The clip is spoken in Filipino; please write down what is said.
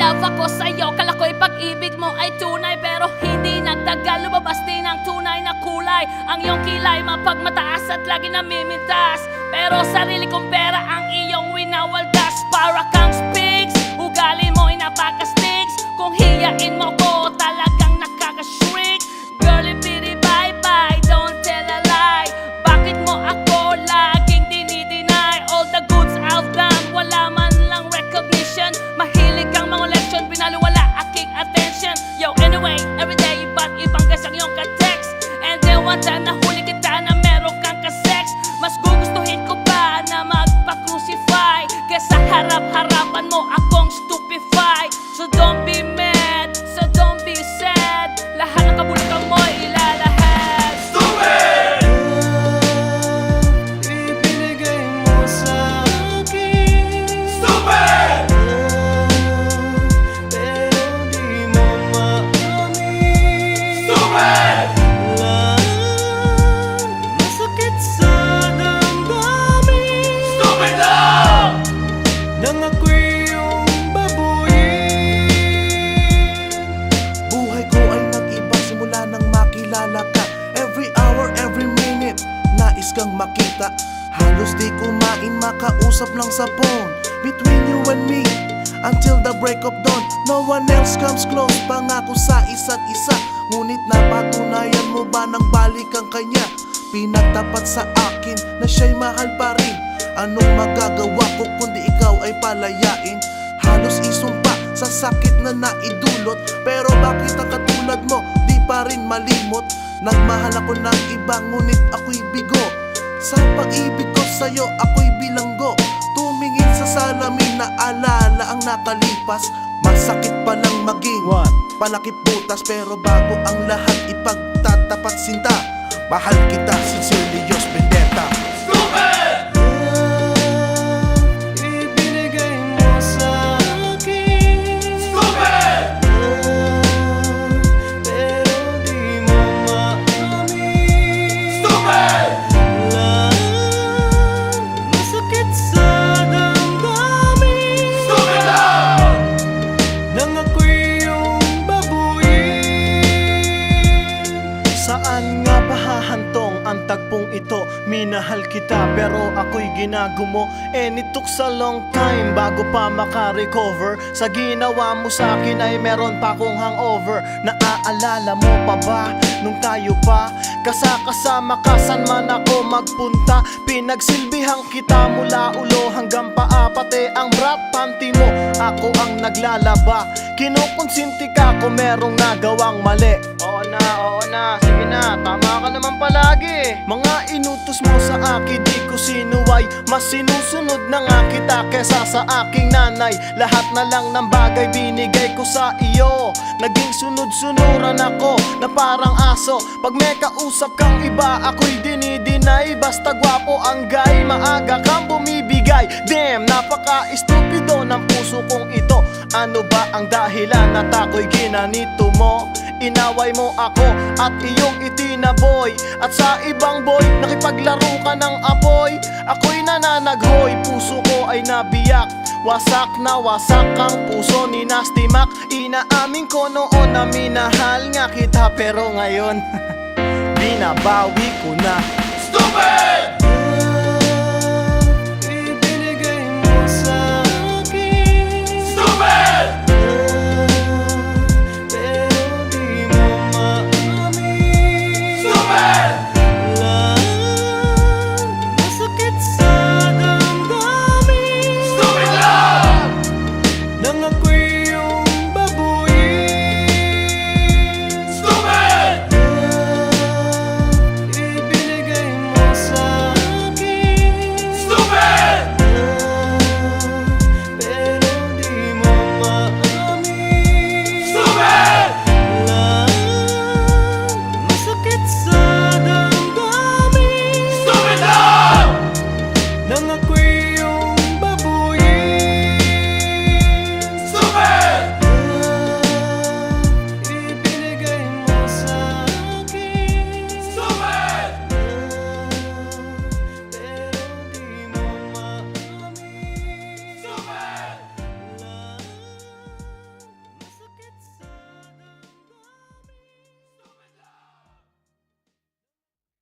love ako sa'yo. Kala ko'y pag-ibig mo ay tunay, pero hindi nagtagal, lumabas din ang tunay na kulay. Ang iyong kilay mapagmataas at lagi namimintas, pero sarili kong pera ang iyong winawaldas. Para kang spigs, ugali mo'y napaka-sticks. Kung hiyain mo ko, talagang nakaka-shrink. Girlie bitty bye-bye, don't tell a lie. Bakit mo ako laging dinideny? All the goods I've done, wala man lang recognition. Mahilig kang mga leksyon, binaliwala aking attention. Yo, anyway, everyday iba't ibang guys ang iyong ka-text. And then one time nahuli kita na meron kang ka-sex. Mas gugustuhin ko pa na magpa-crucify kesa harap-harapan mo akong stupefy. So don't be mad, so don't be sad. Lahat ng kabulukan mo'y ilalahad. Stupid! Ibinigay mo sa akin. Stupid! Pero di mo maamin. Stupid! Masakit sa damdamin. Stupid lang! Nang ako'y iyong babuyin. Buhay ko ay nag-iba simula nang makilala ka. Every hour, every minute, nais kang makita. Halos di kumain, makausap lang sa phone. Between you and me, until the break of dawn. No one else comes close, pangako sa isa't isa. Ngunit napatunayan mo ba nang balik ang kanya? Pinagtapat sa akin na siya'y mahal pa rin. Anong magagawa ko kundi ikaw ay palayain? Halos isumpa sa sakit na naidulot, pero bakit ang katulad mo di pa rin malimot? Nagmahal ako ng iba ngunit ako'y bigo. Sa pag-ibig ko sa'yo ako'y bilanggo. Tumingin sa salamin na alala ang nakalipas. Masakit palang maging palakip butas, pero bago ang lahat ipagtatapat sinta. Mahal kita, sincerely yours, Vendetta. Stupid! Ibinigay mo sa akin. Stupid! Pero di mo maamin. Stupid! Masakit sa damdamin. Stupid lang! Nang ako'y iyong babuyin. Saan nga ba hahantong ang tagpong ito? Minahal kita pero ako'y ginagumo. And it took a long time bago pa makarecover. Sa ginawa mo sa akin ay meron pa akong hangover. Naaalala mo pa ba nung tayo pa kasama ka, saan man ako magpunta? Pinagsilbihan kita mula ulo hanggang paa, pati ang bra panty mo ako ang naglalaba. Kinukonsinti ka kung merong nagawang mali. Oo na, sige na, tama ka naman palagi. Mga inutos mo sa akin di ko sinuway. Mas sinusunod na nga kita kesa sa aking nanay. Lahat na lang ng bagay binigay ko sa iyo. Naging sunod-sunuran ako na parang aso. Pag may kausap kang iba ako'y dinidinay. Basta gwapo ang guy, maaga kang bumibigay. Damn, napaka-estupido ng puso kong ito. Ano ba ang dahilan at ako'y ginanito mo? Inaway mo ako at iyong itinaboy. At sa ibang boy, nakipaglaro ka ng apoy. Ako'y nananaghoy, puso ko ay nabiyak. Wasak na wasak ang puso ni Nasty Mac. Inaamin ko noon na minahal nga kita, pero ngayon binabawi ko na. Stupid! Ibinigay mo sa akin. Stupid! Pero di mo maamin. Stupid! Masakit sa damdamin. Stupid lang! Nang ako